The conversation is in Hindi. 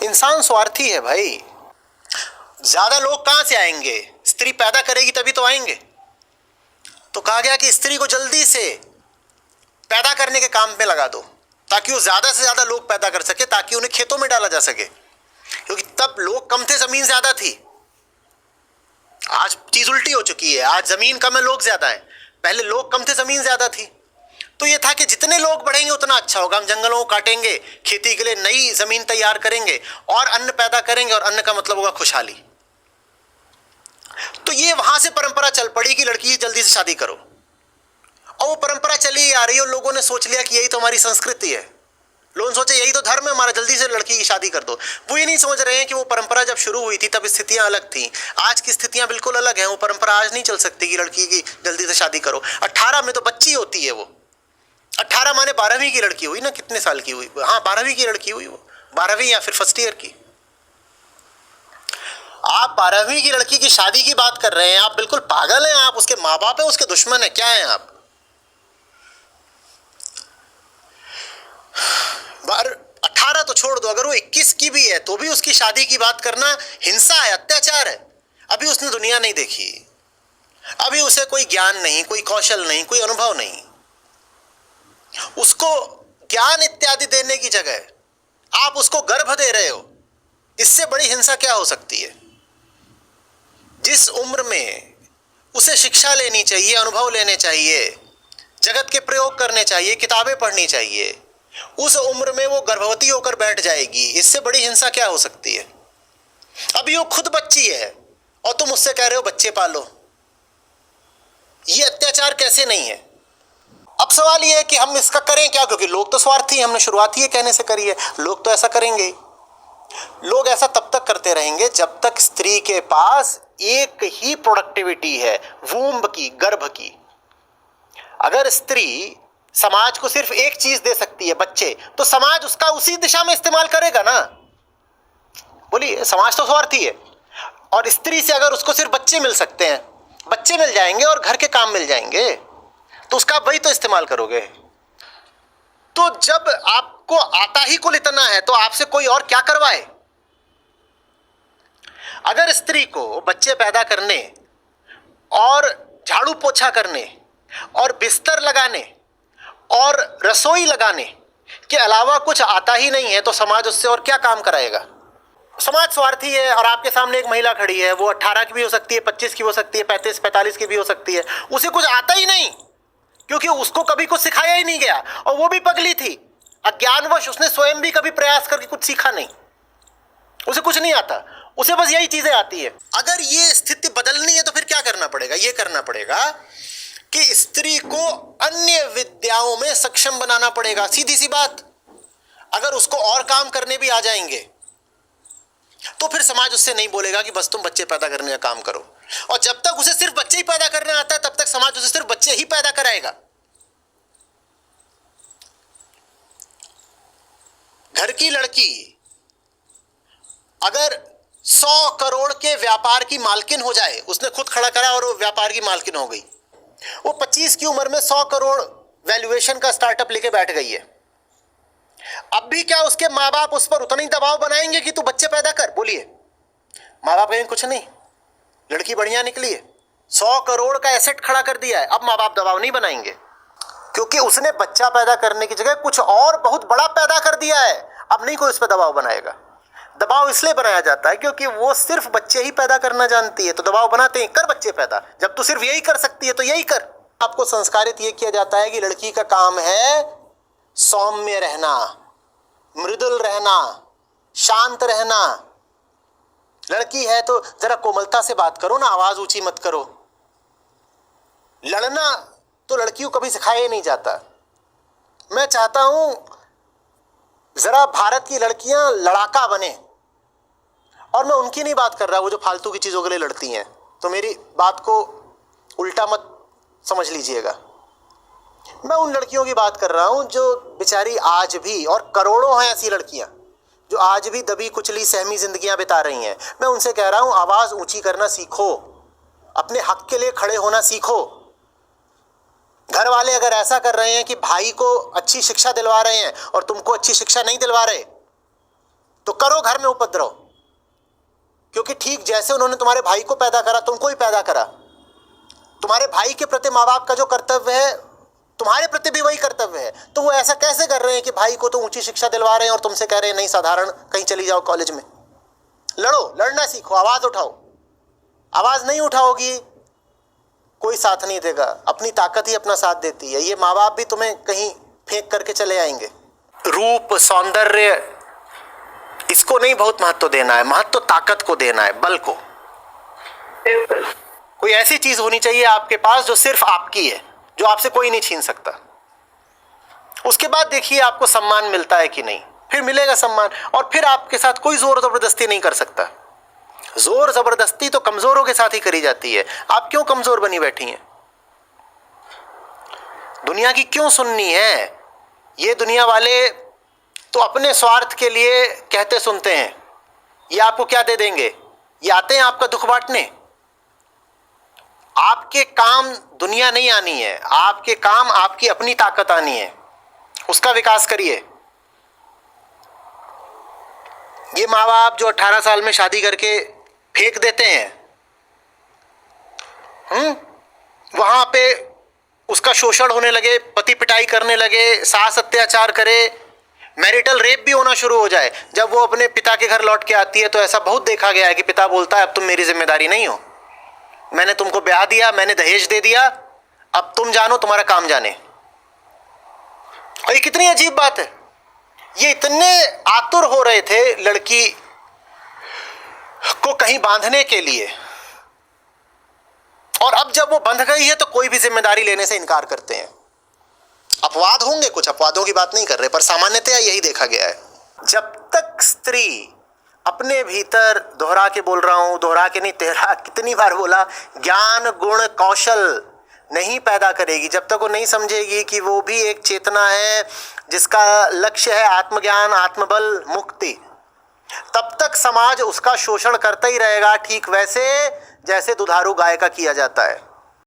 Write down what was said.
इंसान स्वार्थी है भाई। ज्यादा लोग कहां से आएंगे? स्त्री पैदा करेगी तभी तो आएंगे। तो कहा गया कि स्त्री को जल्दी से पैदा करने के काम में लगा दो ताकि वो ज्यादा से ज्यादा लोग पैदा कर सके, ताकि उन्हें खेतों में डाला जा सके, क्योंकि तब लोग कम थे, जमीन ज्यादा थी। आज चीज उल्टी हो चुकी है, आज जमीन कम है, लोग ज्यादा है। पहले लोग कम थे, जमीन ज्यादा थी। तो ये था कि जितने लोग बढ़ेंगे उतना अच्छा होगा। हम जंगलों को काटेंगे, खेती के लिए नई जमीन तैयार करेंगे और अन्न पैदा करेंगे, और अन्न का मतलब होगा खुशहाली। तो ये वहां से परंपरा चल पड़ी कि लड़की जल्दी से शादी करो, और वो परंपरा चली आ रही है। और लोगों ने सोच लिया कि यही तो हमारी संस्कृति है। लोग सोचे यही तो धर्म है हमारा, जल्दी से लड़की की शादी कर दो। वो ये नहीं समझ रहे हैं कि वो परंपरा जब शुरू हुई थी तब स्थितियां अलग थी। आज की स्थितियां बिल्कुल अलग हैं। वो परंपरा आज नहीं चल सकती कि लड़की की जल्दी से शादी करो। 18 में तो बच्ची होती है वो। 18 माने 12वीं की लड़की हुई ना, कितने साल की हुई? हाँ, 12वीं की लड़की हुई वो, 12वीं या फिर फर्स्ट ईयर की। आप 12वीं की लड़की की शादी की बात कर रहे हैं? आप बिल्कुल पागल हैं। आप उसके माँ बाप है, उसके दुश्मन है, क्या है आप? 18 तो छोड़ दो, अगर वो 21 की भी है तो भी उसकी शादी की बात करना हिंसा है, अत्याचार है। अभी उसने दुनिया नहीं देखी, अभी उसे कोई ज्ञान नहीं, कोई कौशल नहीं, कोई अनुभव नहीं। उसको ज्ञान इत्यादि देने की जगह आप उसको गर्भ दे रहे हो। इससे बड़ी हिंसा क्या हो सकती है? जिस उम्र में उसे शिक्षा लेनी चाहिए, अनुभव लेने चाहिए, जगत के प्रयोग करने चाहिए, किताबें पढ़नी चाहिए, उस उम्र में वो गर्भवती होकर बैठ जाएगी। इससे बड़ी हिंसा क्या हो सकती है? अभी वो खुद बच्ची है और तुम उससे कह रहे हो बच्चे पालो। ये अत्याचार कैसे नहीं है? अब सवाल ये है कि हम इसका करें क्या, क्योंकि लोग तो स्वार्थी हैं। हमने शुरुआत ही कहने से करी है, लोग तो ऐसा करेंगे। लोग ऐसा तब तक करते रहेंगे जब तक स्त्री के पास एक ही प्रोडक्टिविटी है, वूम्ब की, गर्भ की। अगर स्त्री समाज को सिर्फ एक चीज दे सकती है, बच्चे, तो समाज उसका उसी दिशा में इस्तेमाल करेगा ना। बोलिए, समाज तो स्वार्थी है। और स्त्री से अगर उसको सिर्फ बच्चे मिल सकते हैं, बच्चे मिल जाएंगे और घर के काम मिल जाएंगे, तो उसका वही तो इस्तेमाल करोगे। तो जब आपको आता ही कुल इतना है तो आपसे कोई और क्या करवाए? अगर स्त्री को बच्चे पैदा करने और झाड़ू पोछा करने और बिस्तर लगाने और रसोई लगाने के अलावा कुछ आता ही नहीं है, तो समाज उससे और क्या काम कराएगा? समाज स्वार्थी है। और आपके सामने एक महिला खड़ी है, वो 18 की भी हो सकती है, 25 की हो सकती है, 35-45 की भी हो सकती है। उसे कुछ आता ही नहीं, क्योंकि उसको कभी कुछ सिखाया ही नहीं गया, और वो भी पगली थी। अज्ञानवश उसने स्वयं भी कभी प्रयास करके कुछ सीखा नहीं, उसे कुछ नहीं आता, उसे बस यही चीजें आती है। अगर ये स्थिति बदलनी है तो फिर क्या करना पड़ेगा? ये करना पड़ेगा कि स्त्री को अन्य विद्याओं में सक्षम बनाना पड़ेगा। सीधी सी बात। अगर उसको और काम करने भी आ जाएंगे तो फिर समाज उससे नहीं बोलेगा कि बस तुम बच्चे पैदा करने का काम करो। और जब तक उसे सिर्फ बच्चे ही पैदा करना आता है तब तक समाज उसे सिर्फ बच्चे ही पैदा कराएगा। घर की लड़की अगर 100 करोड़ के व्यापार की मालकिन हो जाए, उसने खुद खड़ा करा और वो व्यापार की मालकिन हो गई, वो 25 की उम्र में 100 करोड़ वैल्यूएशन का स्टार्टअप लेके बैठ गई है। अब भी क्या उसके माँ बाप उस पर उतना ही दबाव बनाएंगे कि तू बच्चे पैदा कर? बोलिए, माँ बाप कहेंगे कुछ नहीं, लड़की बढ़िया निकली है, 100 करोड़ का एसेट खड़ा कर दिया है। अब माँ बाप दबाव नहीं बनाएंगे, क्योंकि उसने बच्चा पैदा करने की जगह कुछ और बहुत बड़ा पैदा कर दिया है। अब नहीं कोई उस पर दबाव बनाएगा। दबाव इसलिए बनाया जाता है क्योंकि वो सिर्फ बच्चे ही पैदा करना जानती है, तो दबाव बनाते हैं, कर बच्चे पैदा। जब तू सिर्फ यही कर सकती है तो यही कर। आपको संस्कारित ये किया जाता है कि लड़की का काम है सौम्य रहना, मृदुल रहना, शांत रहना। लड़की है तो जरा कोमलता से बात करो ना, आवाज ऊंची मत करो। लड़ना तो लड़कियों को कभी सिखाया ही नहीं जाता। मैं चाहता हूं जरा भारत की लड़कियां लड़ाका बने। और मैं उनकी नहीं बात कर रहा, वो जो फालतू की चीजों के लिए लड़ती हैं। तो मेरी बात को उल्टा मत समझ लीजिएगा। मैं उन लड़कियों की बात कर रहा हूं जो बेचारी आज भी, और करोड़ों हैं ऐसी लड़कियां जो आज भी दबी कुचली सहमी जिंदगियां बिता रही हैं। मैं उनसे कह रहा हूं, आवाज ऊंची करना सीखो, अपने हक के लिए खड़े होना सीखो। घर वाले अगर ऐसा कर रहे हैं कि भाई को अच्छी शिक्षा दिलवा रहे हैं और तुमको अच्छी शिक्षा नहीं दिलवा रहे, तो करो घर में उपद्रव, क्योंकि ठीक जैसे उन्होंने तुम्हारे भाई को पैदा करा, तुमको ही पैदा करा। तुम्हारे भाई के प्रति माँ बाप का जो कर्तव्य है, तुम्हारे प्रति भी वही कर्तव्य है। तो वो ऐसा कैसे कर रहे हैं कि भाई को तो ऊंची शिक्षा दिलवा रहे हैं और तुमसे कह रहे हैं नहीं, साधारण कहीं चली जाओ कॉलेज में। लड़ो, लड़ना सीखो, आवाज उठाओ। आवाज नहीं उठाओगी, कोई साथ नहीं देगा। अपनी ताकत ही अपना साथ देती है। ये माँ बाप भी तुम्हें कहीं फेंक करके चले आएंगे। रूप, सौंदर्य, इसको नहीं बहुत महत्व देना है। महत्व ताकत को देना है, बल को। कोई ऐसी चीज होनी चाहिए आपके पास जो सिर्फ आपकी है, जो आपसे कोई नहीं छीन सकता। उसके बाद देखिए आपको सम्मान मिलता है कि नहीं। फिर मिलेगा सम्मान, और फिर आपके साथ कोई जोर जबरदस्ती नहीं कर सकता। जोर जबरदस्ती तो कमजोरों के साथ ही करी जाती है। आप क्यों कमजोर बनी बैठी हैं? दुनिया की क्यों सुननी है? ये दुनिया वाले तो अपने स्वार्थ के लिए कहते सुनते हैं। ये आपको क्या दे देंगे? ये आते हैं आपका दुख बांटने। आपके काम दुनिया नहीं आनी है, आपके काम आपकी अपनी ताकत आनी है। उसका विकास करिए। ये माँ बाप जो 18 साल में शादी करके फेंक देते हैं, वहां पे उसका शोषण होने लगे, पति पिटाई करने लगे, सास अत्याचार करे, मैरिटल रेप भी होना शुरू हो जाए। जब वो अपने पिता के घर लौट के आती है तो ऐसा बहुत देखा गया है कि पिता बोलता है अब तुम मेरी जिम्मेदारी नहीं हो, मैंने तुमको ब्याह दिया, मैंने दहेज दे दिया, अब तुम जानो, तुम्हारा काम जाने। और ये कितनी अजीब बात है। ये इतने आतुर हो रहे थे लड़की को कहीं बांधने के लिए, और अब जब वो बंध गई है तो कोई भी जिम्मेदारी लेने से इनकार करते हैं। अपवाद होंगे, कुछ अपवादों की बात नहीं कर रहे, पर सामान्यतया यही देखा गया है। जब तक स्त्री अपने भीतर, दोहरा के बोल रहा हूं, दोहरा के नहीं, तेरा कितनी बार बोला, ज्ञान गुण कौशल नहीं पैदा करेगी, जब तक वो नहीं समझेगी कि वो भी एक चेतना है जिसका लक्ष्य है आत्मज्ञान, आत्मबल, मुक्ति, तब तक समाज उसका शोषण करता ही रहेगा। ठीक वैसे जैसे दुधारू गाय का किया जाता है।